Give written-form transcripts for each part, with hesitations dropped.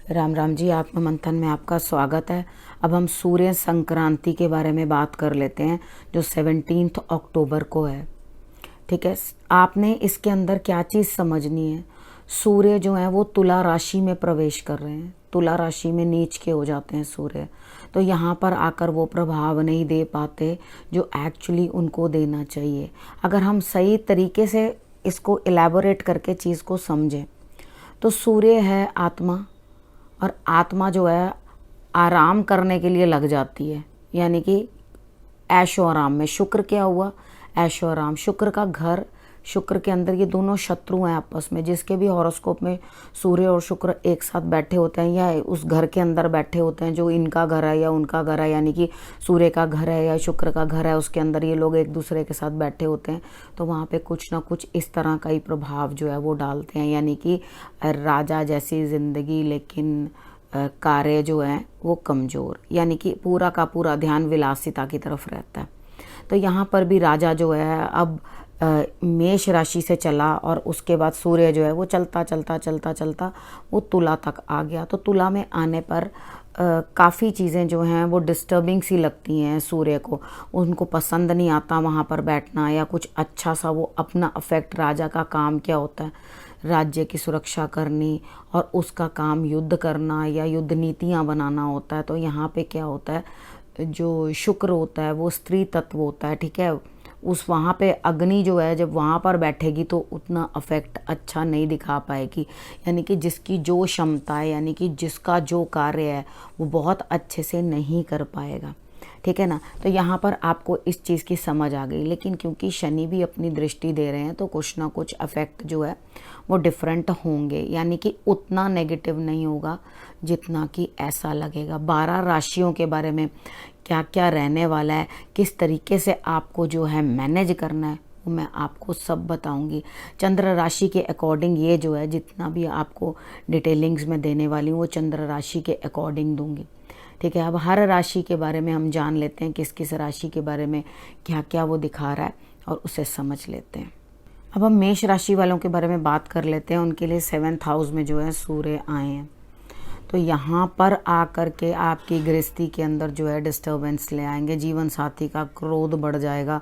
राम राम जी, आत्म मंथन में आपका स्वागत है। अब हम सूर्य संक्रांति के बारे में बात कर लेते हैं जो 17 अक्टूबर को है। ठीक है, आपने इसके अंदर क्या चीज़ समझनी है। सूर्य जो है वो तुला राशि में प्रवेश कर रहे हैं, तुला राशि में नीच के हो जाते हैं सूर्य। तो यहाँ पर आकर वो प्रभाव नहीं दे पाते जो एक्चुअली उनको देना चाहिए। अगर हम सही तरीके से इसको इलेबोरेट करके चीज़ को समझें तो सूर्य है आत्मा, और आत्मा जो है आराम करने के लिए लग जाती है, यानी कि ऐशो आराम में। शुक्र क्या हुआ? ऐशो आराम। शुक्र का घर, शुक्र के अंदर ये दोनों शत्रु हैं आपस में। जिसके भी हॉरोस्कोप में सूर्य और शुक्र एक साथ बैठे होते हैं या उस घर के अंदर बैठे होते हैं जो इनका घर है या उनका घर है, यानी कि सूर्य का घर है या शुक्र का घर है, उसके अंदर ये लोग एक दूसरे के साथ बैठे होते हैं, तो वहाँ पे कुछ ना कुछ इस तरह का ही प्रभाव जो है वो डालते हैं। यानी कि राजा जैसी जिंदगी, लेकिन कार्य जो है वो कमज़ोर, यानी कि पूरा का पूरा ध्यान विलासिता की तरफ रहता है। तो यहाँ पर भी राजा जो है अब मेष राशि से चला और उसके बाद सूर्य जो है वो चलता चलता चलता चलता वो तुला तक आ गया। तो तुला में आने पर काफ़ी चीज़ें जो हैं वो डिस्टर्बिंग सी लगती हैं सूर्य को। उनको पसंद नहीं आता वहाँ पर बैठना या कुछ अच्छा सा वो अपना अफेक्ट। राजा का काम क्या होता है? राज्य की सुरक्षा करनी, और उसका काम युद्ध करना या युद्ध नीतियाँ बनाना होता है। तो यहाँ पे क्या होता है, जो शुक्र होता है वो स्त्री तत्व होता है। ठीक है, उस वहाँ पे अग्नि जो है जब वहाँ पर बैठेगी तो उतना अफेक्ट अच्छा नहीं दिखा पाएगी। यानी कि जिसकी जो क्षमता है, यानी कि जिसका जो कार्य है वो बहुत अच्छे से नहीं कर पाएगा। ठीक है ना। तो यहाँ पर आपको इस चीज़ की समझ आ गई। लेकिन क्योंकि शनि भी अपनी दृष्टि दे रहे हैं तो कुछ ना कुछ अफेक्ट जो है वो डिफरेंट होंगे, यानी कि उतना नेगेटिव नहीं होगा जितना कि ऐसा लगेगा। 12 राशियों के बारे में क्या क्या रहने वाला है, किस तरीके से आपको जो है मैनेज करना है, वो मैं आपको सब बताऊंगी। चंद्र राशि के अकॉर्डिंग ये जो है जितना भी आपको डिटेलिंग्स में देने वाली हूँ वो चंद्र राशि के अकॉर्डिंग दूंगी। ठीक है, अब हर राशि के बारे में हम जान लेते हैं, किस किस राशि के बारे में क्या क्या वो दिखा रहा है और उसे समझ लेते हैं। अब हम मेष राशि वालों के बारे में बात कर लेते हैं। उनके लिए 7th हाउस में जो है सूर्य आए हैं, तो यहाँ पर आकर के आपकी गृहस्थी के अंदर जो है डिस्टर्बेंस ले आएंगे। जीवन साथी का क्रोध बढ़ जाएगा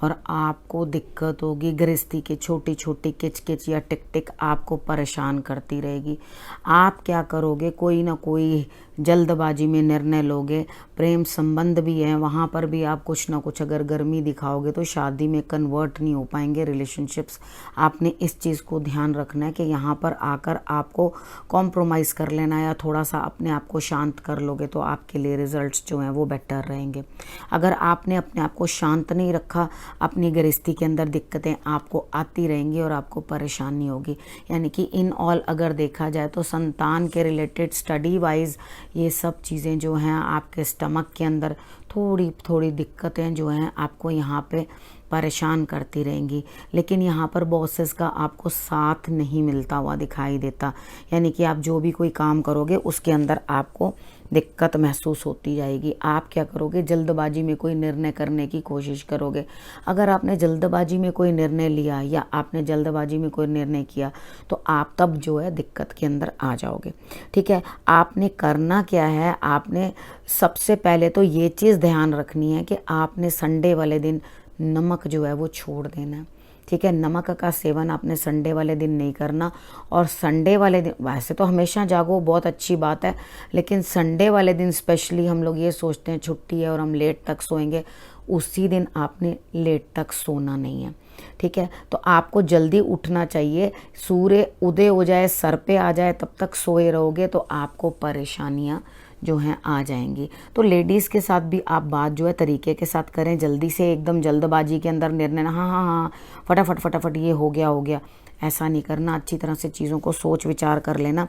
और आपको दिक्कत होगी। गृहस्थी की छोटी छोटी किच किच या टिक टिक आपको परेशान करती रहेगी। आप क्या करोगे, कोई ना कोई जल्दबाजी में निर्णय लोगे। प्रेम संबंध भी है, वहाँ पर भी आप कुछ ना कुछ अगर गर्मी दिखाओगे तो शादी में कन्वर्ट नहीं हो पाएंगे रिलेशनशिप्स। आपने इस चीज़ को ध्यान रखना है कि यहाँ पर आकर आपको कॉम्प्रोमाइज़ कर लेना या थोड़ा सा अपने आप को शांत कर लोगे तो आपके लिए रिजल्ट्स जो हैं वो बेटर रहेंगे। अगर आपने अपने आप को शांत नहीं रखा, अपनी गृहस्थी के अंदर दिक्कतें आपको आती रहेंगी और आपको परेशानी होगी। यानी कि इन ऑल अगर देखा जाए तो संतान के रिलेटेड, स्टडी वाइज, ये सब चीज़ें जो हैं आपके स्टमक के अंदर थोड़ी थोड़ी दिक्कतें जो हैं आपको यहाँ पे परेशान करती रहेंगी। लेकिन यहाँ पर बॉसेस का आपको साथ नहीं मिलता हुआ दिखाई देता। यानी कि आप जो भी कोई काम करोगे उसके अंदर आपको दिक्कत महसूस होती जाएगी। आप क्या करोगे, जल्दबाजी में कोई निर्णय करने की कोशिश करोगे। अगर आपने जल्दबाजी में कोई निर्णय लिया या आपने जल्दबाजी में कोई निर्णय किया तो आप तब जो है दिक्कत के अंदर आ जाओगे। ठीक है, आपने करना क्या है, आपने सबसे पहले तो ये चीज़ ध्यान रखनी है कि आपने संडे वाले दिन नमक जो है वो छोड़ देना है। ठीक है, नमक का सेवन आपने संडे वाले दिन नहीं करना। और संडे वाले दिन, वैसे तो हमेशा जागो, बहुत अच्छी बात है, लेकिन संडे वाले दिन स्पेशली हम लोग ये सोचते हैं छुट्टी है और हम लेट तक सोएंगे। उसी दिन आपने लेट तक सोना नहीं है। ठीक है, तो आपको जल्दी उठना चाहिए। सूर्य उदय हो जाए, सर पे आ जाए, तब तक सोए रहोगे तो आपको परेशानियाँ जो हैं आ जाएंगी। तो लेडीज़ के साथ भी आप बात जो है तरीके के साथ करें। जल्दी से एकदम जल्दबाजी के अंदर निर्णय, हाँ हाँ हाँ फटाफट फटाफट ये हो गया, ऐसा नहीं करना। अच्छी तरह से चीज़ों को सोच विचार कर लेना।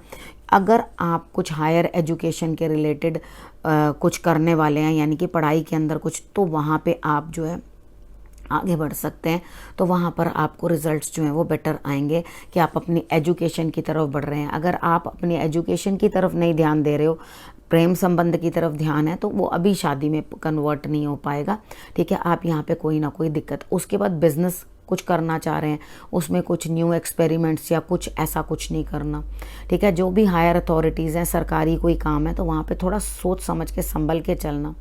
अगर आप कुछ हायर एजुकेशन के रिलेटेड कुछ करने वाले हैं, यानी कि पढ़ाई के अंदर कुछ, तो वहाँ पे आप जो है आगे बढ़ सकते हैं। तो वहाँ पर आपको रिजल्ट्स जो हैं वो बेटर आएंगे कि आप अपनी एजुकेशन की तरफ बढ़ रहे हैं। अगर आप अपनी एजुकेशन की तरफ नहीं ध्यान दे रहे हो, प्रेम संबंध की तरफ ध्यान है, तो वो अभी शादी में कन्वर्ट नहीं हो पाएगा। ठीक है, आप यहाँ पे कोई ना कोई दिक्कत। उसके बाद बिजनेस कुछ करना चाह रहे हैं उसमें कुछ न्यू एक्सपेरिमेंट्स या कुछ ऐसा कुछ नहीं करना। ठीक है, जो भी हायर अथॉरिटीज़ हैं, सरकारी कोई काम है तो वहाँ पे थोड़ा सोच समझ के संभल के चलना।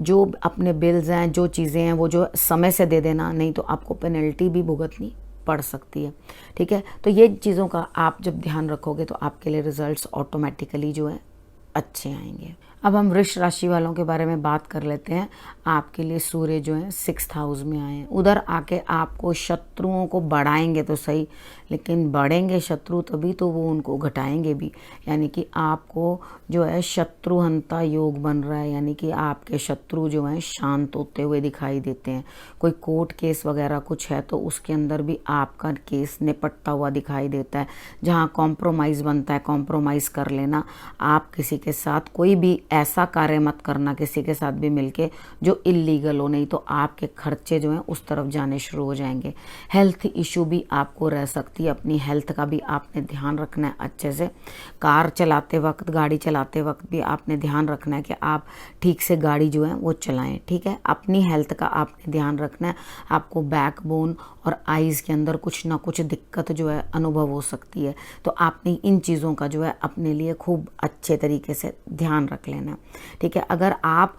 जो अपने बिल्स हैं, जो चीज़ें हैं वो जो समय से दे देना, नहीं तो आपको पेनल्टी भी भुगतनी पड़ सकती है। ठीक है, तो ये चीज़ों का आप जब ध्यान रखोगे तो आपके लिए रिजल्ट्स ऑटोमेटिकली जो है अच्छे आएंगे। अब हम वृष राशि वालों के बारे में बात कर लेते हैं। आपके लिए सूर्य जो है 6th हाउस में आए हैं। उधर आके आपको शत्रुओं को बढ़ाएंगे तो सही, लेकिन बढ़ेंगे शत्रु तभी तो वो उनको घटाएंगे भी। यानी कि आपको जो है शत्रुहंता योग बन रहा है, यानी कि आपके शत्रु जो हैं शांत होते हुए दिखाई देते हैं। कोई कोर्ट केस वगैरह कुछ है तो उसके अंदर भी आपका केस निपटता हुआ दिखाई देता है। जहाँ कॉम्प्रोमाइज़ बनता है कॉम्प्रोमाइज़ कर लेना। आप किसी के साथ कोई भी ऐसा कार्य मत करना किसी के साथ भी मिलके जो इलीगल हो, नहीं तो आपके खर्चे जो हैं उस तरफ जाने शुरू हो जाएंगे। हेल्थ इशू भी आपको रह सकती है, अपनी हेल्थ का भी आपने ध्यान रखना है अच्छे से। कार चलाते वक्त, गाड़ी चलाते वक्त भी आपने ध्यान रखना है कि आप ठीक से गाड़ी जो है वो चलाएं। ठीक है, अपनी हेल्थ का आपने ध्यान रखना है। आपको बैकबोन और आईज़ के अंदर कुछ ना कुछ दिक्कत जो है अनुभव हो सकती है, तो आपने इन चीज़ों का जो है अपने लिए खूब अच्छे तरीके से ध्यान रख लेना। ठीक है, अगर आप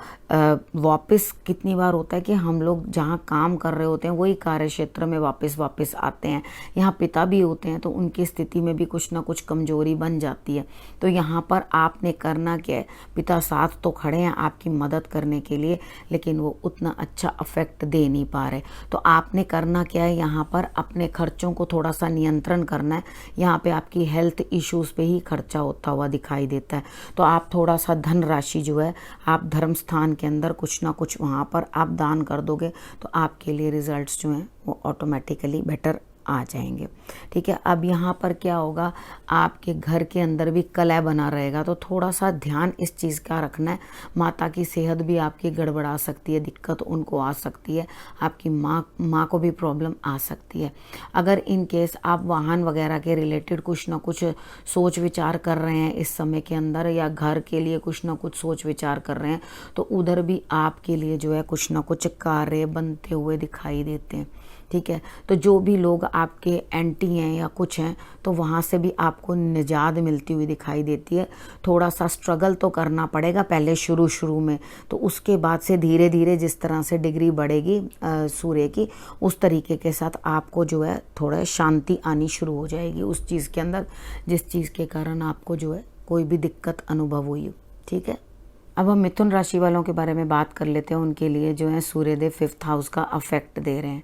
वापस, कितनी बार होता है कि हम लोग जहाँ काम कर रहे होते हैं वही कार्य क्षेत्र में वापस आते हैं, यहाँ पिता भी होते हैं तो उनकी स्थिति में भी कुछ ना कुछ कमजोरी बन जाती है। तो यहाँ पर आपने करना क्या है, पिता साथ तो खड़े हैं आपकी मदद करने के लिए, लेकिन वो उतना अच्छा अफेक्ट दे नहीं पा रहे। तो आपने करना क्या है, यहाँ पर अपने खर्चों को थोड़ा सा नियंत्रण करना है। यहाँ पे आपकी हेल्थ इश्यूज़ पे ही खर्चा होता हुआ दिखाई देता है, तो आप थोड़ा सा धन राशि जो है आप धर्म स्थान के अंदर कुछ ना कुछ वहाँ पर आप दान कर दोगे तो आपके लिए रिजल्ट्स जो हैं वो ऑटोमेटिकली बेटर आ जाएंगे। ठीक है, अब यहाँ पर क्या होगा, आपके घर के अंदर भी कलह बना रहेगा, तो थोड़ा सा ध्यान इस चीज़ का रखना है। माता की सेहत भी आपकी गड़बड़ा सकती है, दिक्कत उनको आ सकती है, आपकी माँ को भी प्रॉब्लम आ सकती है। अगर इन केस आप वाहन वगैरह के रिलेटेड कुछ ना कुछ सोच विचार कर रहे हैं इस समय के अंदर, या घर के लिए कुछ ना कुछ सोच विचार कर रहे हैं, तो उधर भी आपके लिए जो है कुछ ना कुछ कार्य बनते हुए दिखाई देते हैं। ठीक है, तो जो भी लोग आपके एंटी हैं या कुछ हैं तो वहाँ से भी आपको निजात मिलती हुई दिखाई देती है। थोड़ा सा स्ट्रगल तो करना पड़ेगा पहले शुरू में, तो उसके बाद से धीरे धीरे जिस तरह से डिग्री बढ़ेगी सूर्य की, उस तरीके के साथ आपको जो है थोड़ा शांति आनी शुरू हो जाएगी उस चीज़ के अंदर जिस चीज़ के कारण आपको जो है कोई भी दिक्कत अनुभव हुई। ठीक है, अब हम मिथुन राशि वालों के बारे में बात कर लेते हैं। उनके लिए जो है सूर्यदेव 5th हाउस का अफेक्ट दे रहे हैं।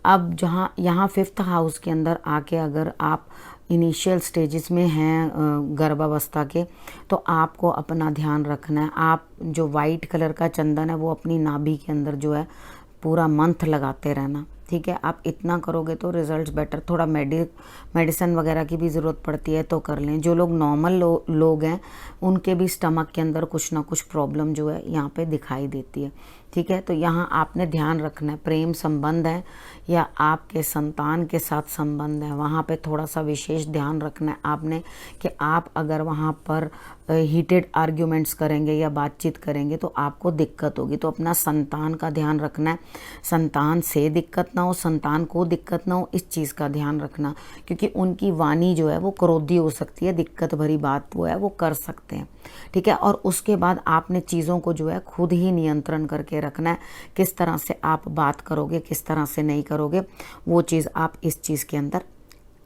अब जहाँ यहाँ 5th हाउस के अंदर आके अगर आप इनिशियल स्टेजेस में हैं गर्भावस्था के, तो आपको अपना ध्यान रखना है। आप जो वाइट कलर का चंदन है वो अपनी नाभि के अंदर जो है पूरा मंथ लगाते रहना। ठीक है, आप इतना करोगे तो रिजल्ट्स बेटर। थोड़ा मेडिसिन वगैरह की भी ज़रूरत पड़ती है तो कर लें। जो लोग नॉर्मल लोग हैं उनके भी स्टमक के अंदर कुछ ना कुछ प्रॉब्लम जो है यहाँ पे दिखाई देती है। ठीक है, तो यहाँ आपने ध्यान रखना है, प्रेम संबंध है या आपके संतान के साथ संबंध है, वहाँ पे थोड़ा सा विशेष ध्यान रखना है आपने कि आप अगर वहाँ पर हीटेड आर्ग्यूमेंट्स करेंगे या बातचीत करेंगे तो आपको दिक्कत होगी। तो अपना संतान का ध्यान रखना है, संतान से दिक्कत ना हो, संतान को दिक्कत ना हो, इस चीज़ का ध्यान रखना, क्योंकि उनकी वाणी जो है वो क्रोधी हो सकती है, दिक्कत भरी बात वो है वो कर सकते हैं। ठीक है, और उसके बाद आपने चीज़ों को जो है खुद ही नियंत्रण करके रखना है। किस तरह से आप बात करोगे, किस तरह से नहीं करोगे, वो चीज़ आप इस चीज़ के अंदर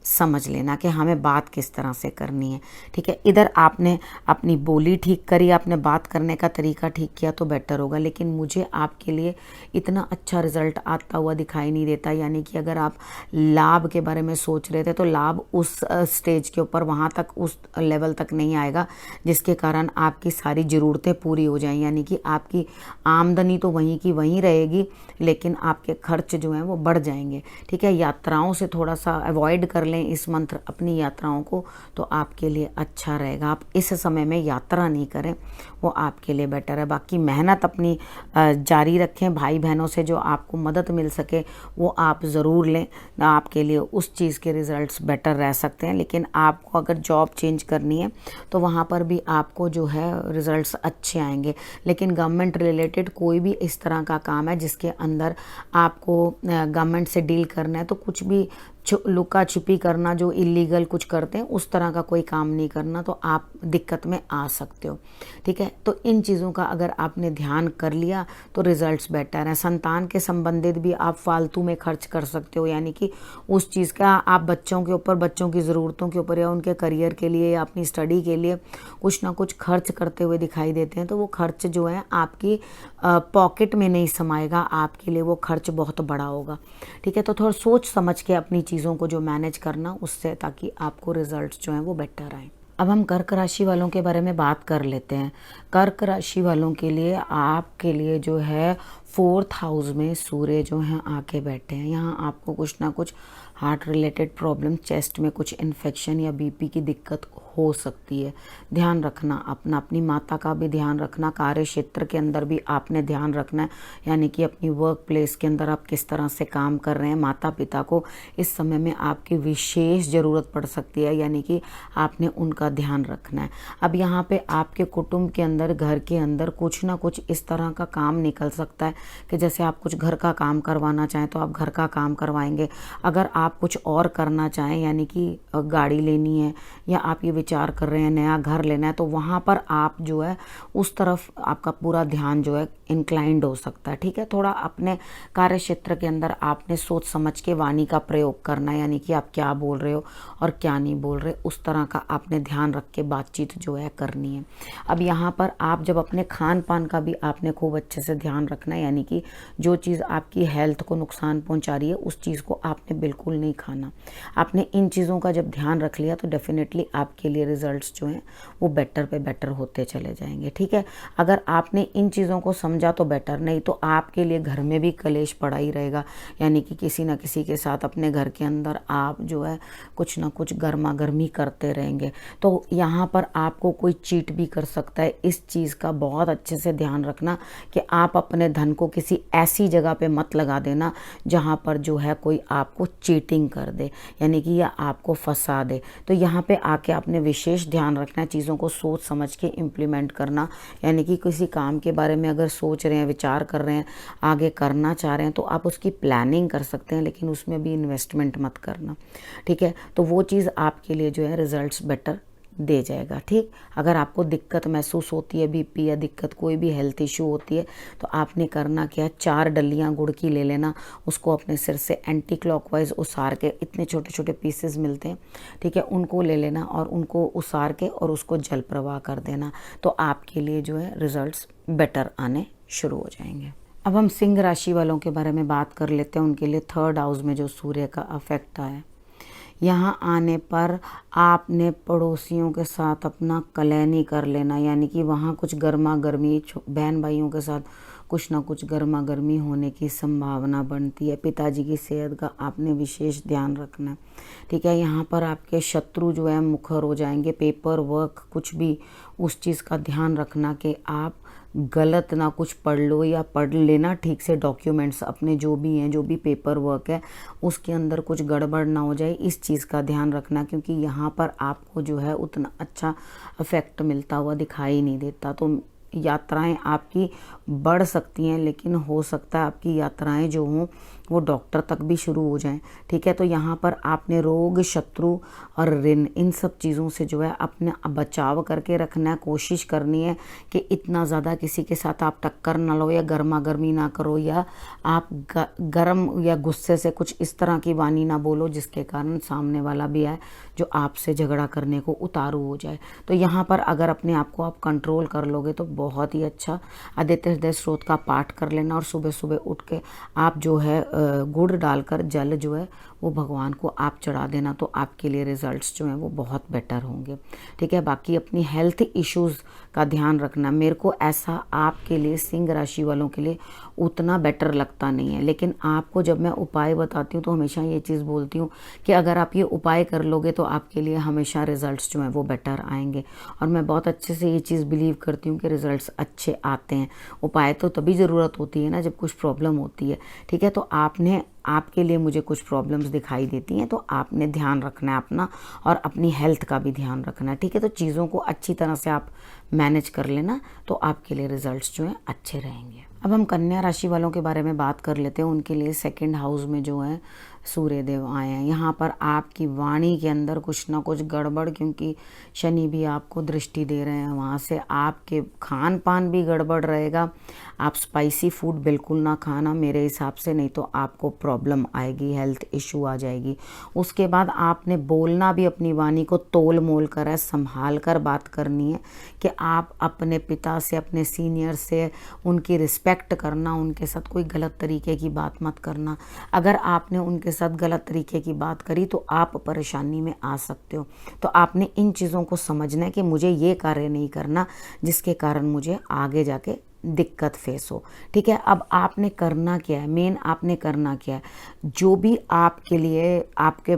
समझ लेना कि हमें बात किस तरह से करनी है। ठीक है, इधर आपने अपनी बोली ठीक करी, आपने बात करने का तरीका ठीक किया तो बेटर होगा, लेकिन मुझे आपके लिए इतना अच्छा रिजल्ट आता हुआ दिखाई नहीं देता। यानी कि अगर आप लाभ के बारे में सोच रहे थे तो लाभ उस स्टेज के ऊपर वहाँ तक उस लेवल तक नहीं आएगा जिसके कारण आपकी सारी ज़रूरतें पूरी हो जाएं। यानी कि आपकी आमदनी तो वहीं की वहीं रहेगी, लेकिन आपके खर्च जो हैं वो बढ़ जाएंगे। ठीक है, यात्राओं से थोड़ा सा अवॉइड कर लें इस मंत्र अपनी यात्राओं को तो आपके लिए अच्छा रहेगा। आप इस समय में यात्रा नहीं करें, वो आपके लिए बेटर है। बाकी मेहनत अपनी जारी रखें, भाई बहनों से जो आपको मदद मिल सके वो आप ज़रूर लें, आपके लिए उस चीज़ के रिज़ल्ट्स बेटर रह सकते हैं। लेकिन आपको अगर जॉब चेंज करनी है तो वहाँ पर भी आपको जो है रिज़ल्ट्स अच्छे आएंगे। लेकिन गवर्नमेंट रिलेटेड कोई भी इस तरह का काम है जिसके अंदर आपको गवर्नमेंट से डील करना है, तो कुछ भी लुका छिपी करना, जो इलीगल कुछ करते हैं उस तरह का कोई काम नहीं करना, तो आप दिक्कत में आ सकते हो। ठीक है, तो इन चीज़ों का अगर आपने ध्यान कर लिया तो रिजल्ट्स बेटर हैं। संतान के संबंधित भी आप फालतू में खर्च कर सकते हो, यानी कि उस चीज़ का आप बच्चों के ऊपर, बच्चों की ज़रूरतों के ऊपर या उनके करियर के लिए या अपनी स्टडी के लिए कुछ ना कुछ खर्च करते हुए दिखाई देते हैं, तो वो खर्च जो है आपकी पॉकेट में नहीं समाएगा, आपके लिए वो खर्च बहुत बड़ा होगा। ठीक है, तो थोड़ा सोच समझ के अपनी चीज़ों को जो मैनेज करना उससे, ताकि आपको रिजल्ट्स जो हैं वो बेटर आए। अब हम कर्क राशि वालों के बारे में बात कर लेते हैं। कर्क राशि वालों के लिए आपके लिए जो है 4th हाउस में सूर्य जो हैं आके बैठे हैं। यहाँ आपको कुछ ना कुछ हार्ट रिलेटेड प्रॉब्लम, चेस्ट में कुछ इन्फेक्शन या बीपी की दिक्कत हो सकती है। ध्यान रखना अपना, अपनी माता का भी ध्यान रखना, कार्य क्षेत्र के अंदर भी आपने ध्यान रखना है, यानी कि अपनी वर्क प्लेस के अंदर आप किस तरह से काम कर रहे हैं। माता पिता को इस समय में आपकी विशेष ज़रूरत पड़ सकती है, यानी कि आपने उनका ध्यान रखना है। अब यहाँ पे आपके कुटुंब के अंदर, घर के अंदर कुछ ना कुछ इस तरह का काम निकल सकता है कि जैसे आप कुछ घर का काम करवाना चाहें तो आप घर का काम करवाएंगे। अगर आप कुछ और करना चाहें, यानी कि गाड़ी लेनी है या आप ये विचार कर रहे हैं नया घर लेना है, तो वहाँ पर आप जो है उस तरफ आपका पूरा ध्यान जो है इंक्लाइंड हो सकता है। ठीक है, थोड़ा अपने कार्य क्षेत्र के अंदर आपने सोच समझ के वाणी का प्रयोग करना है, यानी कि आप क्या बोल रहे हो और क्या नहीं बोल रहे, उस तरह का आपने ध्यान रख के बातचीत जो है करनी है। अब यहाँ पर आप जब अपने खान पान का भी आपने खूब अच्छे से ध्यान रखना है, यानी कि जो चीज़ आपकी हेल्थ को नुकसान पहुँचा रही है उस चीज़ को आपने बिल्कुल नहीं खाना। आपने इन चीज़ों का जब ध्यान रख लिया तो डेफिनेटली आपके लिए रिजल्ट्स जो हैं वो बेटर पे बेटर होते चले जाएंगे। ठीक है, अगर आपने इन चीज़ों को समझा तो बेटर, नहीं तो आपके लिए घर में भी कलेश पड़ा ही रहेगा, यानी कि किसी ना किसी के साथ अपने घर के अंदर आप जो है कुछ ना कुछ गर्मा गर्मी करते रहेंगे। तो यहाँ पर आपको कोई चीट भी कर सकता है। इस चीज़ का बहुत अच्छे से ध्यान रखना कि आप अपने धन को किसी ऐसी जगह पे मत लगा देना जहाँ पर जो है कोई आपको चीटिंग कर दे, यानी कि या आपको फंसा दे। तो यहाँ पे आके आपने विशेष ध्यान रखना है, चीज़ों को सोच समझ के इम्प्लीमेंट करना, यानी कि किसी काम के बारे में अगर सोच रहे हैं, विचार कर रहे हैं, आगे करना चाह रहे हैं, तो आप उसकी प्लानिंग कर सकते हैं, लेकिन उसमें भी इन्वेस्टमेंट मत करना। ठीक है, तो वो चीज़ आपके लिए जो है रिजल्ट्स बेटर दे जाएगा। ठीक, अगर आपको दिक्कत महसूस होती है, बीपी या दिक्कत कोई भी हेल्थ इशू होती है, तो आपने करना क्या है, 4 डलियां गुड़ की ले लेना, उसको अपने सिर से एंटी क्लॉकवाइज उसार के, इतने छोटे छोटे पीसेस मिलते हैं, ठीक है, उनको ले लेना और उनको उसार के और उसको जल प्रवाह कर देना, तो आपके लिए जो है रिजल्ट्स बेटर आने शुरू हो जाएंगे। अब हम सिंह राशि वालों के बारे में बात कर लेते हैं। उनके लिए 3rd हाउस में जो सूर्य का अफेक्ट आया, यहाँ आने पर आपने पड़ोसियों के साथ अपना कलैनी कर लेना, यानी कि वहाँ कुछ गर्मा गर्मी, बहन भाइयों के साथ कुछ ना कुछ गर्मा गर्मी होने की संभावना बनती है। पिताजी की सेहत का आपने विशेष ध्यान रखना है। ठीक है, यहाँ पर आपके शत्रु जो है मुखर हो जाएंगे। पेपर वर्क कुछ भी, उस चीज़ का ध्यान रखना कि आप गलत ना कुछ पढ़ लो, या पढ़ लेना ठीक से डॉक्यूमेंट्स अपने जो भी हैं, जो भी पेपर वर्क है उसके अंदर कुछ गड़बड़ ना हो जाए, इस चीज़ का ध्यान रखना, क्योंकि यहाँ पर आपको जो है उतना अच्छा इफेक्ट मिलता हुआ दिखाई नहीं देता। तो यात्राएं आपकी बढ़ सकती हैं, लेकिन हो सकता है आपकी यात्राएं जो हों वो डॉक्टर तक भी शुरू हो जाएं। ठीक है, तो यहाँ पर आपने रोग, शत्रु और ऋण, इन सब चीज़ों से जो है अपने बचाव करके रखना है। कोशिश करनी है कि इतना ज़्यादा किसी के साथ आप टक्कर ना लो, या गर्मा गर्मी ना करो, या आप गर्म या गुस्से से कुछ इस तरह की वाणी ना बोलो जिसके कारण सामने वाला भी है जो आपसे झगड़ा करने को उतारू हो जाए। तो यहाँ पर अगर अपने आप को आप कंट्रोल कर लोगे तो बहुत ही अच्छा। आदित्य हृदय स्रोत का पाठ कर लेना, और सुबह सुबह उठ के आप जो है गुड़ डालकर जल जो है वो भगवान को आप चढ़ा देना, तो आपके लिए रिजल्ट्स जो हैं वो बहुत बेटर होंगे। ठीक है, बाकी अपनी हेल्थ इश्यूज़ का ध्यान रखना। मेरे को ऐसा आपके लिए, सिंह राशि वालों के लिए उतना बेटर लगता नहीं है, लेकिन आपको जब मैं उपाय बताती हूँ तो हमेशा ये चीज़ बोलती हूँ कि अगर आप ये उपाय कर लोगे तो आपके लिए हमेशा रिजल्ट्स जो हैं वो बेटर आएंगे। और मैं बहुत अच्छे से ये चीज़ बिलीव करती हूँ कि रिजल्ट्स अच्छे आते हैं। उपाय तो तभी ज़रूरत होती है ना जब कुछ प्रॉब्लम होती है, ठीक है। तो आपके लिए मुझे कुछ प्रॉब्लम्स दिखाई देती हैं, तो आपने ध्यान रखना है अपना, और अपनी हेल्थ का भी ध्यान रखना है, ठीक है। तो चीज़ों को अच्छी तरह से आप मैनेज कर लेना, तो आपके लिए रिजल्ट्स जो हैं अच्छे रहेंगे। अब हम कन्या राशि वालों के बारे में बात कर लेते हैं। उनके लिए सेकंड हाउस में जो है सूर्य देव आए हैं। यहाँ पर आपकी वाणी के अंदर कुछ ना कुछ गड़बड़, क्योंकि शनि भी आपको दृष्टि दे रहे हैं, वहाँ से आपके खान पान भी गड़बड़ रहेगा। आप स्पाइसी फूड बिल्कुल ना खाना मेरे हिसाब से, नहीं तो आपको प्रॉब्लम आएगी, हेल्थ इशू आ जाएगी। उसके बाद आपने बोलना भी अपनी वाणी को तोल मोल कर है, संभाल कर बात करनी है कि आप अपने पिता से, अपने सीनियर से उनकी रिस्पेक्ट करना, उनके साथ कोई गलत तरीके की बात मत करना। अगर आपने उनके साथ गलत तरीके की बात करी तो आप परेशानी में आ सकते हो। तो आपने इन चीज़ों को समझना है कि मुझे ये कार्य नहीं करना जिसके कारण मुझे आगे जाके दिक्कत फेस हो, ठीक है। अब आपने करना क्या है, मेन आपने करना क्या है, जो भी आपके लिए आपके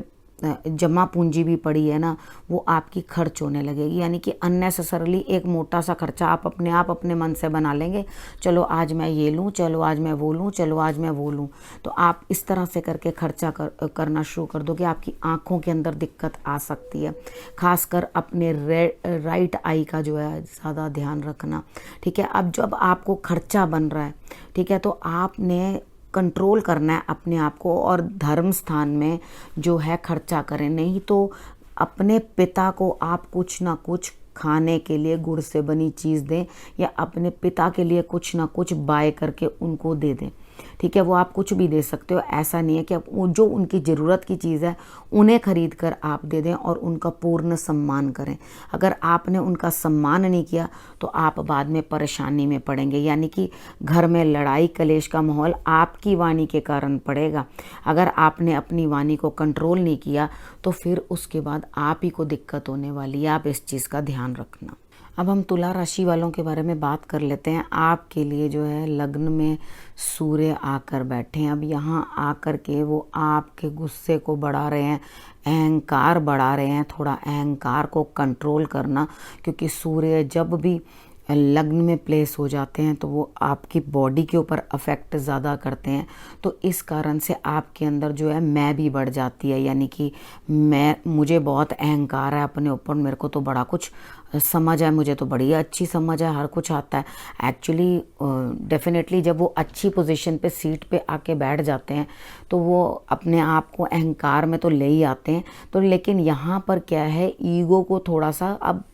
जमा पूंजी भी पड़ी है ना, वो आपकी खर्च होने लगेगी। यानी कि अननेसेसरली एक मोटा सा खर्चा आप अपने मन से बना लेंगे, चलो आज मैं ये लूँ, चलो आज मैं वो लूँ, चलो आज मैं वो लूँ। तो आप इस तरह से करके खर्चा करना शुरू कर दो कि आपकी आँखों के अंदर दिक्कत आ सकती है। खासकर अपने राइट आई का जो है ज़्यादा ध्यान रखना, ठीक है। अब जब आपको खर्चा बन रहा है, ठीक है, तो आपने कंट्रोल करना है अपने आप को, और धर्म स्थान में जो है खर्चा करें। नहीं तो अपने पिता को आप कुछ ना कुछ खाने के लिए गुड़ से बनी चीज़ दें, या अपने पिता के लिए कुछ ना कुछ बाय करके उनको दे दें, ठीक है। वो आप कुछ भी दे सकते हो, ऐसा नहीं है कि आप जो उनकी ज़रूरत की चीज़ है उन्हें खरीद कर आप दे दें और उनका पूर्ण सम्मान करें। अगर आपने उनका सम्मान नहीं किया तो आप बाद में परेशानी में पड़ेंगे, यानी कि घर में लड़ाई कलेश का माहौल आपकी वाणी के कारण पड़ेगा। अगर आपने अपनी वाणी को कंट्रोल नहीं किया तो फिर उसके बाद आप ही को दिक्कत होने वाली है। आप इस चीज़ का ध्यान रखना। अब हम तुला राशि वालों के बारे में बात कर लेते हैं। आपके लिए जो है लग्न में सूर्य आकर बैठे हैं। अब यहाँ आकर के वो आपके गुस्से को बढ़ा रहे हैं, अहंकार बढ़ा रहे हैं। थोड़ा अहंकार को कंट्रोल करना, क्योंकि सूर्य जब भी लग्न में प्लेस हो जाते हैं तो वो आपकी बॉडी के ऊपर अफेक्ट ज़्यादा करते हैं। तो इस कारण से आपके अंदर जो है मैं भी बढ़ जाती है, यानी कि मुझे बहुत अहंकार है अपने ऊपर, मेरे को तो बड़ा कुछ समझ है, मुझे तो बड़ी अच्छी समझ है, हर कुछ आता है। एक्चुअली डेफिनेटली जब वो अच्छी पोजीशन पे सीट पे आके बैठ जाते हैं तो वो अपने आप को अहंकार में तो ले ही आते हैं। तो लेकिन यहाँ पर क्या है, ईगो को थोड़ा सा, अब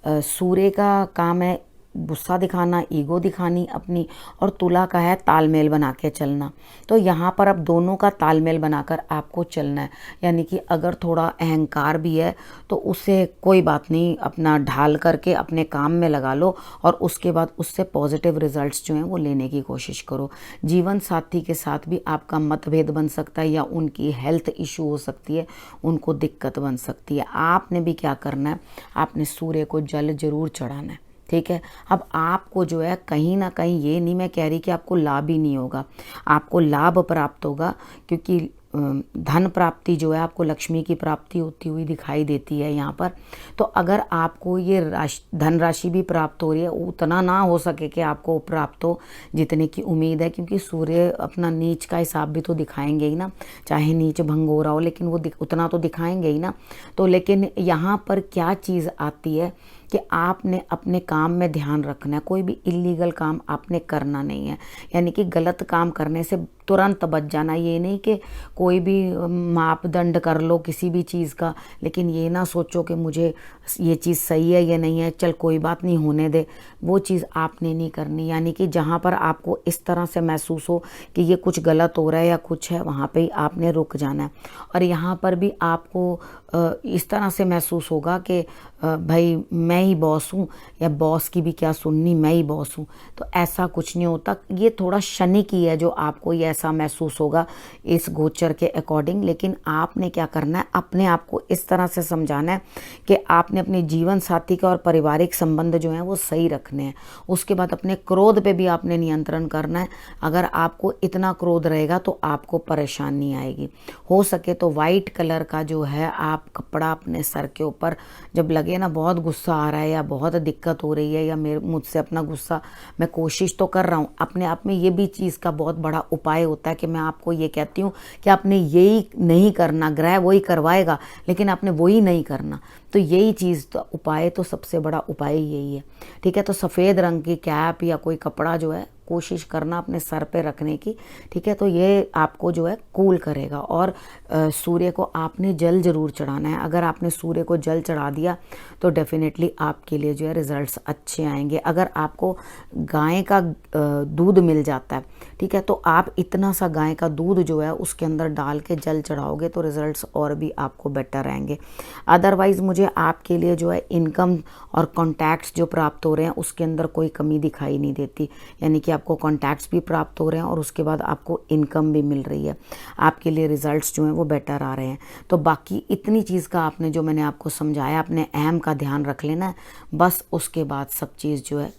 सूर्य का काम है गुस्सा दिखाना, ईगो दिखानी अपनी, और तुला का है तालमेल बना के चलना। तो यहाँ पर अब दोनों का तालमेल बनाकर आपको चलना है। यानी कि अगर थोड़ा अहंकार भी है तो उसे कोई बात नहीं, अपना ढाल करके अपने काम में लगा लो, और उसके बाद उससे पॉजिटिव रिजल्ट्स जो हैं वो लेने की कोशिश करो। जीवन साथी के साथ भी आपका मतभेद बन सकता है, या उनकी हेल्थ इशू हो सकती है, उनको दिक्कत बन सकती है। आपने भी क्या करना है, आपने सूर्य को जल जरूर चढ़ाना है, ठीक है। अब आपको जो है कहीं ना कहीं, ये नहीं मैं कह रही कि आपको लाभ ही नहीं होगा, आपको लाभ प्राप्त होगा, क्योंकि धन प्राप्ति जो है आपको लक्ष्मी की प्राप्ति होती हुई दिखाई देती है यहाँ पर। तो अगर आपको ये धन राशि भी प्राप्त हो रही है, उतना ना हो सके कि आपको प्राप्त हो जितने की उम्मीद है, क्योंकि सूर्य अपना नीच का हिसाब भी तो दिखाएंगे ही ना, चाहे नीच भंग हो रहा हो, लेकिन वो उतना तो दिखाएंगे ही ना। तो लेकिन यहाँ पर क्या चीज़ आती है कि आपने अपने काम में ध्यान रखना है। कोई भी इलीगल काम आपने करना नहीं है, यानी कि गलत काम करने से तुरंत बच जाना। ये नहीं कि कोई भी मापदंड कर लो किसी भी चीज़ का, लेकिन ये ना सोचो कि मुझे ये चीज़ सही है या नहीं है, चल कोई बात नहीं होने दे, वो चीज़ आपने नहीं करनी। यानी कि जहाँ पर आपको इस तरह से महसूस हो कि ये कुछ गलत हो रहा है या कुछ है, वहाँ पे ही आपने रुक जाना है। और यहाँ पर भी आपको इस तरह से महसूस होगा कि भाई मैं ही बॉस हूँ, या बॉस की भी क्या सुननी, मैं ही बॉस हूँ। तो ऐसा कुछ नहीं होता। ये थोड़ा शनि की है जो आपको ये ऐसा महसूस होगा इस गोचर के अकॉर्डिंग। लेकिन आपने क्या करना है, अपने आप को इस तरह से समझाना है कि आपने अपने जीवन साथी का और पारिवारिक संबंध जो हैं वो सही रखने हैं। उसके बाद अपने क्रोध पे भी आपने नियंत्रण करना है। अगर आपको इतना क्रोध रहेगा तो आपको परेशानी आएगी। हो सके तो वाइट कलर का जो है आप कपड़ा अपने सर के ऊपर, जब लगे ना बहुत गुस्सा आ रहा है या बहुत दिक्कत हो रही है या मुझसे अपना गुस्सा, मैं कोशिश तो कर रहा हूँ, अपने आप में ये भी चीज़ का बहुत बड़ा उपाय होता है कि मैं आपको ये कहती हूँ कि आपने यही नहीं करना, ग्रह वही करवाएगा लेकिन आपने वही नहीं करना। तो यही चीज़ तो उपाय, तो सबसे बड़ा उपाय यही है। ठीक है, तो सफ़ेद रंग की कैप या कोई कपड़ा जो है कोशिश करना अपने सर पे रखने की। ठीक है, तो ये आपको जो है कूल करेगा। और सूर्य को आपने जल ज़रूर चढ़ाना है। अगर आपने सूर्य को जल चढ़ा दिया तो डेफिनेटली आपके लिए जो है रिजल्ट्स अच्छे आएंगे। अगर आपको गाय का दूध मिल जाता है, ठीक है, तो आप इतना सा गाय का दूध जो है उसके अंदर डाल के जल चढ़ाओगे तो रिजल्ट्स और भी आपको बेटर आएंगे। अदरवाइज़ मुझे आपके लिए जो है इनकम और कॉन्टैक्ट्स जो प्राप्त हो रहे हैं उसके अंदर कोई कमी दिखाई नहीं देती। यानी कि आपको कॉन्टैक्ट्स भी प्राप्त हो रहे हैं और उसके बाद आपको इनकम भी मिल रही है। आपके लिए रिजल्ट्स जो हैं वो बेटर आ रहे हैं। तो बाकी इतनी चीज़ का आपने जो मैंने आपको समझाया, अपने अहम का ध्यान रख लेना है बस। उसके बाद सब चीज़ जो है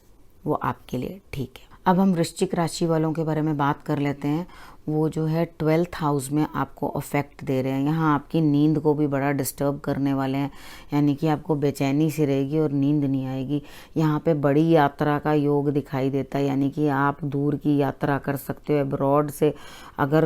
वो आपके लिए ठीक है। अब हम वृश्चिक राशि वालों के बारे में बात कर लेते हैं। वो जो है 12th हाउस में आपको अफेक्ट दे रहे हैं। यहाँ आपकी नींद को भी बड़ा डिस्टर्ब करने वाले हैं, यानी कि आपको बेचैनी सी रहेगी और नींद नहीं आएगी। यहाँ पे बड़ी यात्रा का योग दिखाई देता है, यानी कि आप दूर की यात्रा कर सकते हो अब्रॉड से। अगर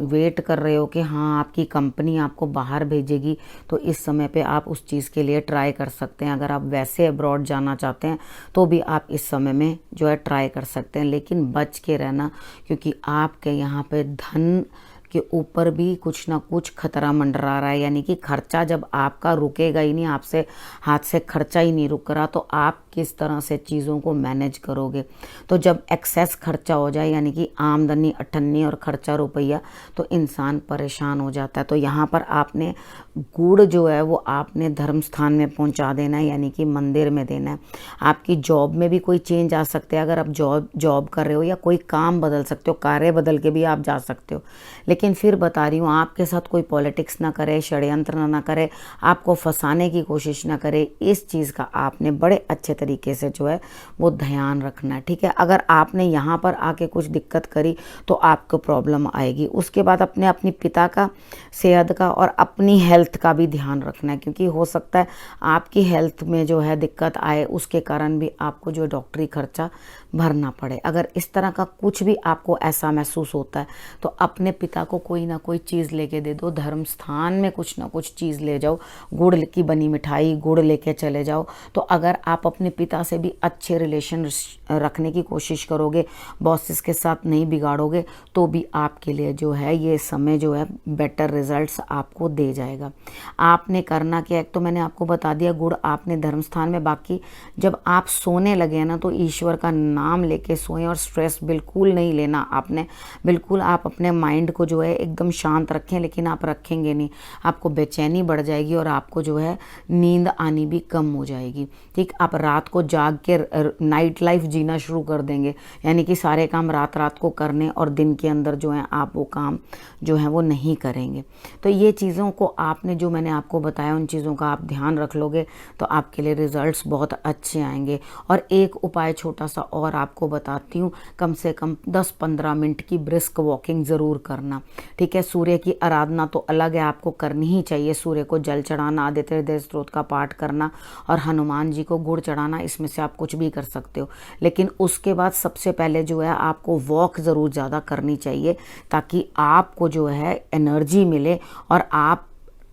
वेट कर रहे हो कि हाँ आपकी कंपनी आपको बाहर भेजेगी तो इस समय पे आप उस चीज़ के लिए ट्राई कर सकते हैं। अगर आप वैसे अब्रॉड जाना चाहते हैं तो भी आप इस समय में जो है ट्राई कर सकते हैं, लेकिन बच के रहना, क्योंकि आपके यहाँ पे धन के ऊपर भी कुछ ना कुछ खतरा मंडरा रहा है। यानी कि खर्चा जब आपका रुकेगा ही नहीं, आपसे हाथ से खर्चा ही नहीं रुक रहा, तो आप किस तरह से चीज़ों को मैनेज करोगे। तो जब एक्सेस खर्चा हो जाए, यानी कि आमदनी अठन्नी और खर्चा रुपया, तो इंसान परेशान हो जाता है। तो यहाँ पर आपने गुड़ जो है वो आपने धर्म स्थान में पहुँचा देना है, यानी कि मंदिर में देना है। आपकी जॉब में भी कोई चेंज आ सकते हैं। अगर आप जॉब कर रहे हो या कोई काम बदल सकते हो, कार्य बदल के भी आप जा सकते हो। लेकिन फिर बता रही हूँ, आपके साथ कोई पॉलिटिक्स ना करे, षड्यंत्र ना करे, आपको फंसाने की कोशिश ना करे। इस चीज़ का आपने बड़े अच्छे तरीके से जो है वो ध्यान रखना है। ठीक है, अगर आपने यहाँ पर आके कुछ दिक्कत करी तो आपको प्रॉब्लम आएगी। उसके बाद अपने पिता का सेहत का और अपनी हेल्थ का भी ध्यान रखना है, क्योंकि हो सकता है आपकी हेल्थ में जो है दिक्कत आए, उसके कारण भी आपको जो डॉक्टरी खर्चा भरना पड़े। अगर इस तरह का कुछ भी आपको ऐसा महसूस होता है तो अपने पिता को कोई ना कोई चीज़ लेके दे दो। धर्म स्थान में कुछ ना कुछ चीज़ ले जाओ, गुड़ की बनी मिठाई, गुड़ लेके चले जाओ। तो अगर आप अपने पिता से भी अच्छे रिलेशन रखने की कोशिश करोगे, बॉसेस के साथ नहीं बिगाड़ोगे, तो भी आपके लिए जो है ये समय जो है बेटर रिजल्ट्स आपको दे जाएगा। आपने करना क्या, एक तो मैंने आपको बता दिया गुड़ आपने धर्म स्थान में। बाकी जब आप सोने लगे ना तो ईश्वर का नाम लेके सोएं और स्ट्रेस बिल्कुल नहीं लेना आपने। बिल्कुल आप अपने माइंड को जो है एकदम शांत रखें, लेकिन आप रखेंगे नहीं, आपको बेचैनी बढ़ जाएगी और आपको जो है नींद आनी भी कम हो जाएगी। ठीक, आप रात को जाग के नाइट लाइफ जीना शुरू कर देंगे, यानी कि सारे काम रात रात को करने और दिन के अंदर जो है आप वो काम जो है वो नहीं करेंगे। तो ये चीज़ों को आपने जो मैंने आपको बताया उन चीज़ों का आप ध्यान रख लोगे तो आपके लिए रिजल्ट्स बहुत अच्छे आएंगे। और एक उपाय छोटा सा और आपको बताती हूँ, कम से कम 10-15 मिनट की ब्रिस्क वॉकिंग ज़रूर करना। ठीक है, सूर्य की आराधना तो अलग है, आपको करनी ही चाहिए। सूर्य को जल चढ़ाना, आदित्य हृदय स्तोत्र का पाठ करना और हनुमान जी को गुड़ चढ़ाना, इसमें से आप कुछ भी कर सकते हो। लेकिन उसके बाद सबसे पहले जो है आपको वॉक ज़रूर ज़्यादा करनी चाहिए, ताकि आपको जो है एनर्जी मिले और आप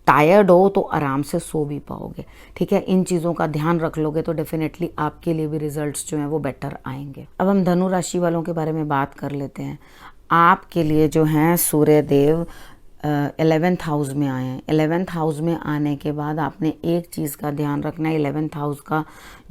टायर्ड हो तो आराम से सो भी पाओगे। ठीक है, इन चीज़ों का ध्यान रख लोगे तो डेफिनेटली आपके लिए भी रिजल्ट्स जो हैं वो बेटर आएंगे। अब हम धनु राशि वालों के बारे में बात कर लेते हैं। आपके लिए जो हैं सूर्य देव 11th हाउस में आए हैं। 11th हाउस में आने के बाद आपने एक चीज़ का ध्यान रखना है, 11th हाउस का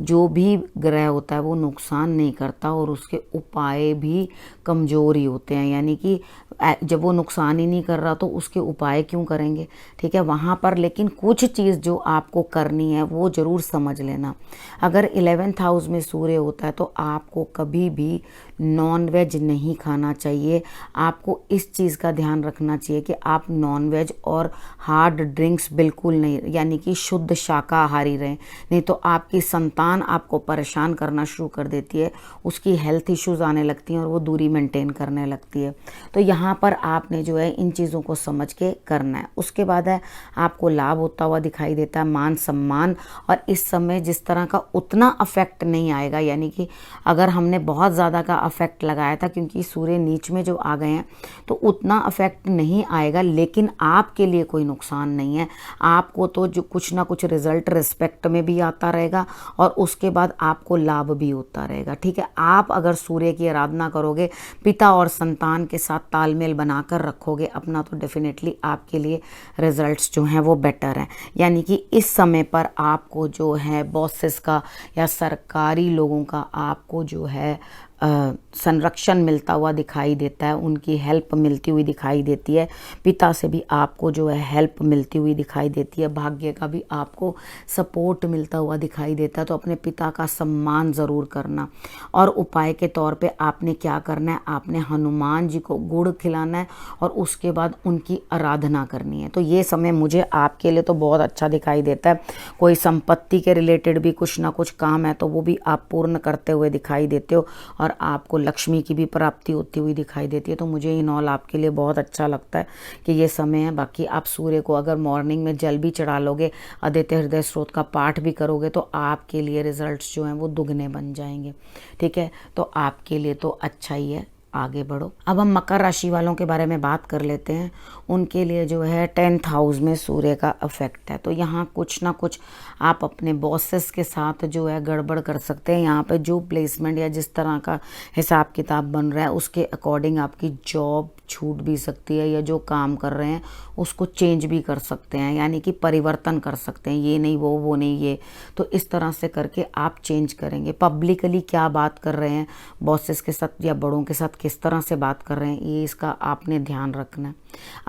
जो भी ग्रह होता है वो नुकसान नहीं करता और उसके उपाय भी कमज़ोर ही होते हैं। यानी कि जब वो नुकसान ही नहीं कर रहा तो उसके उपाय क्यों करेंगे। ठीक है, वहाँ पर लेकिन कुछ चीज़ जो आपको करनी है वो ज़रूर समझ लेना। अगर 11th हाउस में सूर्य होता है तो आपको कभी भी नॉन वेज नहीं खाना चाहिए। आपको इस चीज़ का ध्यान रखना चाहिए कि आप नॉन वेज और हार्ड ड्रिंक्स बिल्कुल नहीं, यानी कि शुद्ध शाकाहारी रहें, नहीं तो आपकी संतान आपको परेशान करना शुरू कर देती है, उसकी हेल्थ इश्यूज आने लगती हैं और वो दूरी मेंटेन करने लगती है। तो यहाँ पर आपने जो है इन चीज़ों को समझ के करना है। उसके बाद है आपको लाभ होता हुआ दिखाई देता है, मान सम्मान, और इस समय जिस तरह का उतना अफेक्ट नहीं आएगा, यानी कि अगर हमने बहुत ज़्यादा का अफेक्ट लगाया था, क्योंकि सूर्य नीच में जो आ गए हैं तो उतना अफेक्ट नहीं आएगा, लेकिन आपके लिए कोई नुकसान नहीं है। आपको तो जो कुछ ना कुछ रिजल्ट रिस्पेक्ट में भी आता रहेगा और उसके बाद आपको लाभ भी होता रहेगा। ठीक है, आप अगर सूर्य की आराधना करोगे, पिता और संतान के साथ तालमेल बनाकर रखोगे अपना, तो डेफिनेटली आपके लिए रिजल्ट्स जो हैं वो बेटर हैं। यानी कि इस समय पर आपको जो है बॉसेस का या सरकारी लोगों का आपको जो है संरक्षण मिलता हुआ दिखाई देता है, उनकी हेल्प मिलती हुई दिखाई देती है। पिता से भी आपको जो है हेल्प मिलती हुई दिखाई देती है, भाग्य का भी आपको सपोर्ट मिलता हुआ दिखाई देता है। तो अपने पिता का सम्मान ज़रूर करना। और उपाय के तौर पे आपने क्या करना है, आपने हनुमान जी को गुड़ खिलाना है और उसके बाद उनकी आराधना करनी है। तो ये समय मुझे आपके लिए तो बहुत अच्छा दिखाई देता है। कोई संपत्ति के रिलेटेड भी कुछ ना कुछ काम है तो वो भी आप पूर्ण करते हुए दिखाई देते हो, और आपको लक्ष्मी की भी प्राप्ति होती हुई दिखाई देती है। तो मुझे इन ऑल आपके लिए बहुत अच्छा लगता है कि ये समय है। बाकी आप सूर्य को अगर मॉर्निंग में जल भी चढ़ा लोगे, आदित्य हृदय स्रोत का पाठ भी करोगे, तो आपके लिए रिजल्ट्स जो हैं वो दुगने बन जाएंगे। ठीक है, तो आपके लिए तो अच्छा ही है, आगे बढ़ो। अब हम मकर राशि वालों के बारे में बात कर लेते हैं। उनके लिए जो है 10th हाउस में सूर्य का इफेक्ट है, तो यहाँ कुछ ना कुछ आप अपने बॉसेस के साथ जो है गड़बड़ कर सकते हैं। यहाँ पे जो प्लेसमेंट या जिस तरह का हिसाब किताब बन रहा है उसके अकॉर्डिंग आपकी जॉब छूट भी सकती है, या जो काम कर रहे हैं उसको चेंज भी कर सकते हैं, यानी कि परिवर्तन कर सकते हैं। ये नहीं वो नहीं ये, तो इस तरह से करके आप चेंज करेंगे। पब्लिकली क्या बात कर रहे हैं बॉसेस के साथ या बड़ों के साथ, किस तरह से बात कर रहे हैं, ये इसका आपने ध्यान रखना है।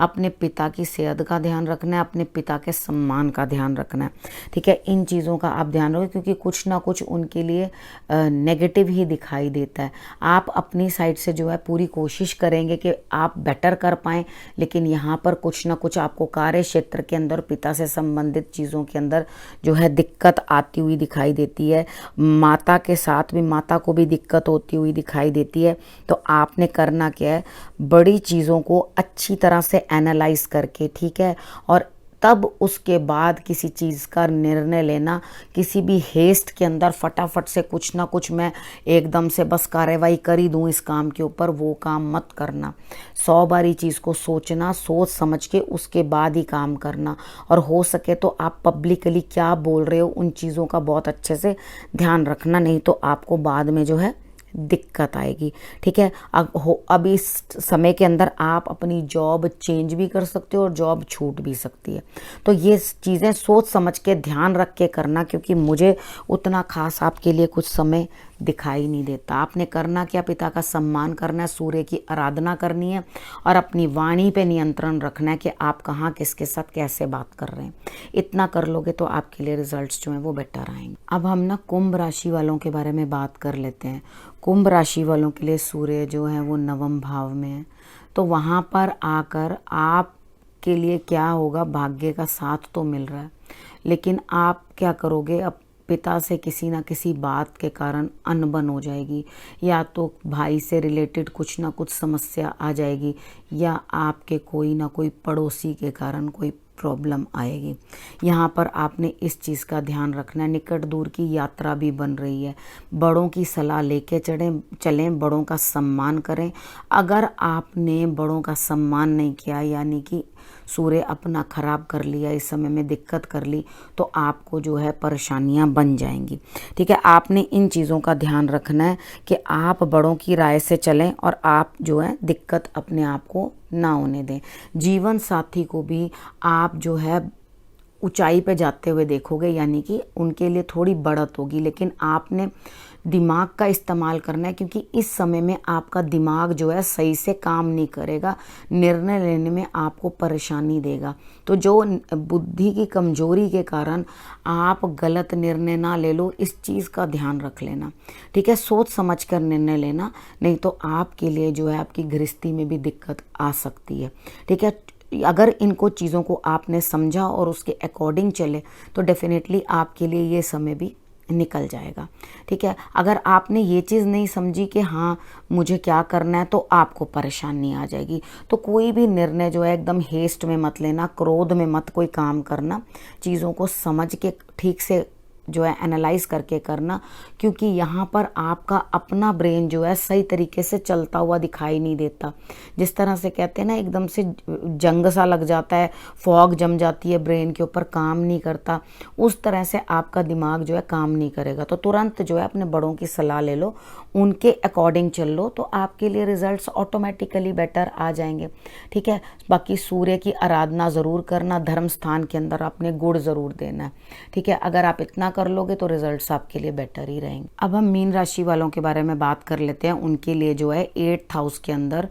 अपने पिता की सेहत का ध्यान रखना है, अपने पिता के सम्मान का ध्यान रखना है। ठीक है, इन चीज़ों का आप ध्यान रखो, क्योंकि कुछ ना कुछ उनके लिए नेगेटिव ही दिखाई देता है। आप अपनी साइड से जो है पूरी कोशिश करेंगे कि आप बेटर कर पाएँ, लेकिन यहाँ पर कुछ ना कुछ आपको कार्य क्षेत्र के अंदर पिता से संबंधित चीज़ों के अंदर जो है दिक्कत आती हुई दिखाई देती है। माता के साथ भी, माता को भी दिक्कत होती हुई दिखाई देती है। तो आपने करना क्या है, बड़ी चीज़ों को अच्छी तरह से एनालाइज करके, ठीक है, और तब उसके बाद किसी चीज़ का निर्णय लेना। किसी भी हेस्ट के अंदर फटाफट से कुछ ना कुछ मैं एकदम से बस कार्रवाई कर ही दूँ इस काम के ऊपर, वो काम मत करना। 100 बार ये चीज़ को सोचना, सोच समझ के उसके बाद ही काम करना। और हो सके तो आप पब्लिकली क्या बोल रहे हो उन चीज़ों का बहुत अच्छे से ध्यान रखना, नहीं तो आपको बाद में जो है दिक्कत आएगी। ठीक है, अब इस समय के अंदर आप अपनी जॉब चेंज भी कर सकते हो और जॉब छूट भी सकती है। तो ये चीज़ें सोच समझ के ध्यान रख के करना, क्योंकि मुझे उतना खास आपके लिए कुछ समय दिखाई नहीं देता। आपने करना क्या, पिता का सम्मान करना है, सूर्य की आराधना करनी है और अपनी वाणी पे नियंत्रण रखना है कि आप कहाँ किसके साथ कैसे बात कर रहे हैं। इतना कर लोगे तो आपके लिए रिजल्ट्स जो हैं वो बेटर आएंगे। अब हम ना कुंभ राशि वालों के बारे में बात कर लेते हैं। कुंभ राशि वालों के लिए सूर्य जो है वो 9वें भाव में है, तो वहाँ पर आकर आपके लिए क्या होगा, भाग्य का साथ तो मिल रहा है, लेकिन आप क्या करोगे, अब पिता से किसी ना किसी बात के कारण अनबन हो जाएगी, या तो भाई से रिलेटेड कुछ ना कुछ समस्या आ जाएगी, या आपके कोई ना कोई पड़ोसी के कारण कोई प्रॉब्लम आएगी। यहाँ पर आपने इस चीज़ का ध्यान रखना है। निकट दूर की यात्रा भी बन रही है, बड़ों की सलाह लेके चलें, बड़ों का सम्मान करें। अगर आपने बड़ों का सम्मान नहीं किया, यानी कि सूर्य अपना खराब कर लिया, इस समय में दिक्कत कर ली, तो आपको जो है परेशानियां बन जाएंगी। ठीक है, आपने इन चीज़ों का ध्यान रखना है कि आप बड़ों की राय से चलें और आप जो है दिक्कत अपने आप को ना होने दें। जीवन साथी को भी आप जो है ऊंचाई पे जाते हुए देखोगे, यानी कि उनके लिए थोड़ी बढ़त होगी, लेकिन आपने दिमाग का इस्तेमाल करना है, क्योंकि इस समय में आपका दिमाग जो है सही से काम नहीं करेगा, निर्णय लेने में आपको परेशानी देगा। तो जो बुद्धि की कमजोरी के कारण आप गलत निर्णय ना ले लो, इस चीज़ का ध्यान रख लेना, ठीक है। सोच समझ कर निर्णय लेना, नहीं तो आपके लिए जो है आपकी गृहस्थी में भी दिक्कत आ सकती है, ठीक है। अगर इनको चीज़ों को आपने समझा और उसके अकॉर्डिंग चले तो डेफिनेटली आपके लिए ये समय भी निकल जाएगा, ठीक है। अगर आपने ये चीज़ नहीं समझी कि हाँ मुझे क्या करना है, तो आपको परेशानी आ जाएगी। तो कोई भी निर्णय जो है एकदम हेस्ट में मत लेना, क्रोध में मत कोई काम करना, चीज़ों को समझ के ठीक से जो है एनालाइज करके करना, क्योंकि यहाँ पर आपका अपना ब्रेन जो है सही तरीके से चलता हुआ दिखाई नहीं देता। जिस तरह से कहते हैं ना, एकदम से जंग सा लग जाता है, फॉग जम जाती है ब्रेन के ऊपर, काम नहीं करता, उस तरह से आपका दिमाग जो है काम नहीं करेगा। तो तुरंत जो है अपने बड़ों की सलाह ले लो, उनके अकॉर्डिंग चल लो, तो आपके लिए रिजल्ट्स ऑटोमेटिकली बेटर आ जाएंगे, ठीक है। बाकी सूर्य की आराधना ज़रूर करना, धर्म स्थान के अंदर आपने गुड़ ज़रूर देना है, ठीक है। अगर आप इतना कर लोगे तो रिजल्ट्स आपके लिए बेटर ही रहेंगे। अब हम मीन राशि वालों के बारे में बात कर लेते हैं। उनके लिए जो है 8th हाउस के अंदर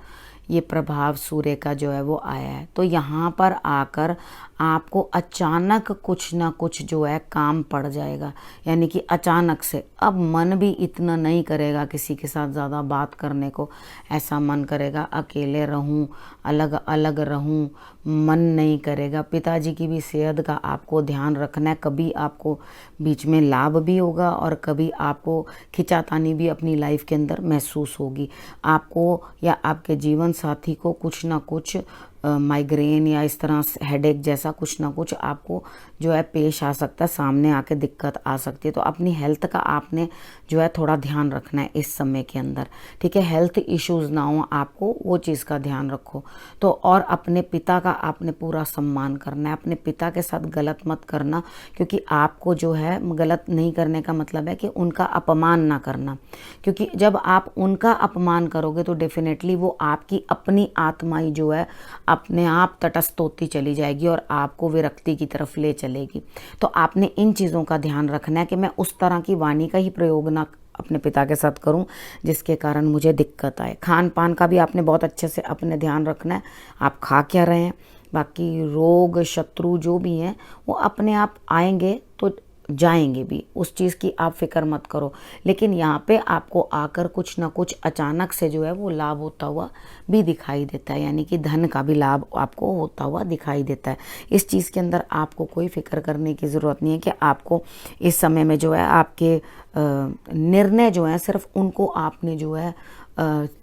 ये प्रभाव सूर्य का जो है वो आया है। तो यहाँ पर आकर आपको अचानक कुछ ना कुछ जो है काम पड़ जाएगा, यानी कि अचानक से अब मन भी इतना नहीं करेगा किसी के साथ ज़्यादा बात करने को, ऐसा मन करेगा अकेले रहूं, अलग अलग रहूं, मन नहीं करेगा। पिताजी की भी सेहत का आपको ध्यान रखना है, कभी आपको बीच में लाभ भी होगा और कभी आपको खिंचातानी भी अपनी लाइफ के अंदर महसूस होगी। आपको या आपके जीवन साथी को कुछ ना कुछ माइग्रेन या इस तरह हेडेक जैसा कुछ ना कुछ आपको जो है पेश आ सकता है, सामने आके दिक्कत आ सकती है। तो अपनी हेल्थ का आपने जो है थोड़ा ध्यान रखना है इस समय के अंदर, ठीक है। हेल्थ इश्यूज ना हो, आपको वो चीज़ का ध्यान रखो। तो और अपने पिता का आपने पूरा सम्मान करना है, अपने पिता के साथ गलत मत करना, क्योंकि आपको जो है गलत नहीं करने का मतलब है कि उनका अपमान ना करना, क्योंकि जब आप उनका अपमान करोगे तो डेफिनेटली वो आपकी अपनी आत्मा ही जो है अपने आप तटस्थ होती चली जाएगी और आपको विरक्ति की तरफ ले चलेगी। तो आपने इन चीज़ों का ध्यान रखना है कि मैं उस तरह की वाणी का ही प्रयोग ना अपने पिता के साथ करूं जिसके कारण मुझे दिक्कत आए। खान पान का भी आपने बहुत अच्छे से अपने ध्यान रखना है, आप खा क्या रहे हैं। बाकी रोग शत्रु जो भी हैं वो अपने आप आएंगे तो जाएंगे भी, उस चीज़ की आप फिक्र मत करो। लेकिन यहाँ पे आपको आकर कुछ ना कुछ अचानक से जो है वो लाभ होता हुआ भी दिखाई देता है, यानी कि धन का भी लाभ आपको होता हुआ दिखाई देता है। इस चीज़ के अंदर आपको कोई फिक्र करने की ज़रूरत नहीं है कि आपको इस समय में जो है आपके निर्णय जो हैं सिर्फ उनको आपने जो है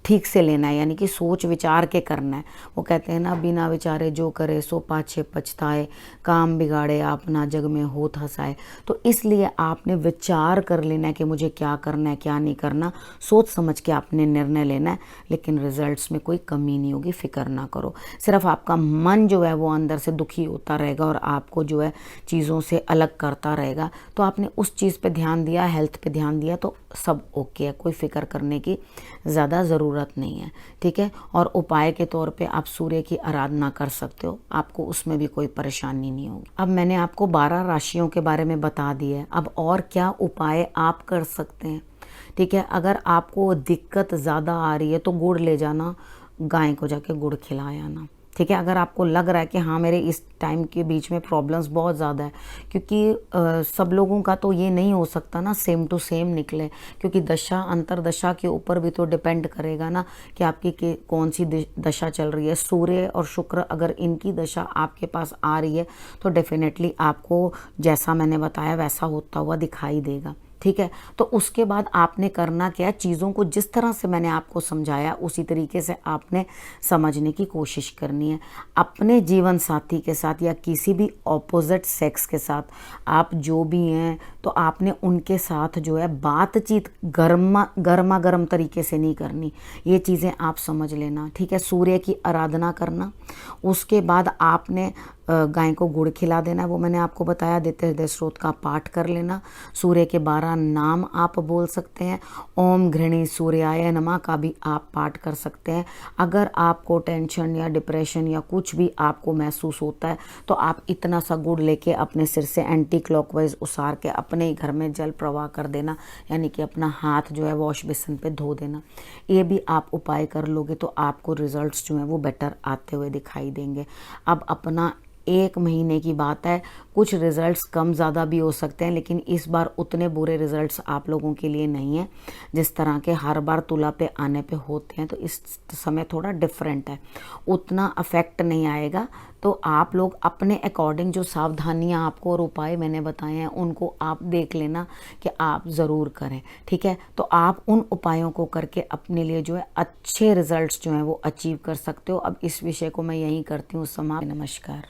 ठीक से लेना है, यानी कि सोच विचार के करना है। वो कहते हैं ना, बिना विचारे जो करे सो पाछे पछताए, काम बिगाड़े अपना जग में होत हंसाए। तो इसलिए आपने विचार कर लेना है कि मुझे क्या करना है क्या नहीं करना, सोच समझ के आपने निर्णय लेना है। लेकिन रिजल्ट्स में कोई कमी नहीं होगी, फिक्र ना करो। सिर्फ आपका मन जो है वो अंदर से दुखी होता रहेगा और आपको जो है चीज़ों से अलग करता रहेगा। तो आपने उस चीज़ पे ध्यान दिया, हेल्थ पे ध्यान दिया, तो सब ओके है, कोई फिक्र करने की ज़्यादा ज़रूरत नहीं है, ठीक है। और उपाय के तौर पे आप सूर्य की आराधना कर सकते हो, आपको उसमें भी कोई परेशानी नहीं होगी। अब मैंने आपको 12 राशियों के बारे में बता दिया है, अब और क्या उपाय आप कर सकते हैं, ठीक है। अगर आपको दिक्कत ज़्यादा आ रही है तो गुड़ ले जाना, गाय को जाके गुड़ खिलाया ना, ठीक है। अगर आपको लग रहा है कि हाँ मेरे इस टाइम के बीच में प्रॉब्लम्स बहुत ज़्यादा है, क्योंकि सब लोगों का तो ये नहीं हो सकता ना सेम टू सेम निकले, क्योंकि दशा अंतरदशा के ऊपर भी तो डिपेंड करेगा ना कि आपकी कौन सी दशा चल रही है। सूर्य और शुक्र अगर इनकी दशा आपके पास आ रही है तो डेफिनेटली आपको जैसा मैंने बताया वैसा होता हुआ दिखाई देगा, ठीक है। तो उसके बाद आपने करना क्या, चीज़ों को जिस तरह से मैंने आपको समझाया उसी तरीके से आपने समझने की कोशिश करनी है। अपने जीवन साथी के साथ या किसी भी ऑपोजिट सेक्स के साथ आप जो भी हैं, तो आपने उनके साथ जो है बातचीत गर्मा गर्म तरीके से नहीं करनी, ये चीज़ें आप समझ लेना, ठीक है। सूर्य की आराधना करना, उसके बाद आपने गाय को गुड़ खिला देना, वो मैंने आपको बताया। आदित्य हृदय स्रोत का पाठ कर लेना। सूर्य के 12 नाम आप बोल सकते हैं। ओम घृणी सूर्याय नमः का भी आप पाठ कर सकते हैं। अगर आपको टेंशन या डिप्रेशन या कुछ भी आपको महसूस होता है तो आप इतना सा गुड़ लेके अपने सिर से एंटी क्लॉकवाइज उसार के अपने ही घर में जल प्रवाह कर देना, यानी कि अपना हाथ जो है वॉश बेसिन पे धो देना। ये भी आप उपाय कर लोगे तो आपको रिजल्ट्स जो हैं वो बेटर आते हुए दिखाई देंगे। अब अपना 1 महीने की बात है, कुछ रिजल्ट्स कम ज़्यादा भी हो सकते हैं, लेकिन इस बार उतने बुरे रिजल्ट्स आप लोगों के लिए नहीं है जिस तरह के हर बार तुला पे आने पे होते हैं। तो इस समय थोड़ा डिफरेंट है, उतना अफेक्ट नहीं आएगा। तो आप लोग अपने अकॉर्डिंग जो सावधानियां आपको और उपाय मैंने बताए हैं उनको आप देख लेना कि आप ज़रूर करें, ठीक है। तो आप उन उपायों को करके अपने लिए जो है अच्छे रिजल्ट्स जो हैं वो अचीव कर सकते हो। अब इस विषय को मैं यहीं करती हूँ समाप्त। नमस्कार।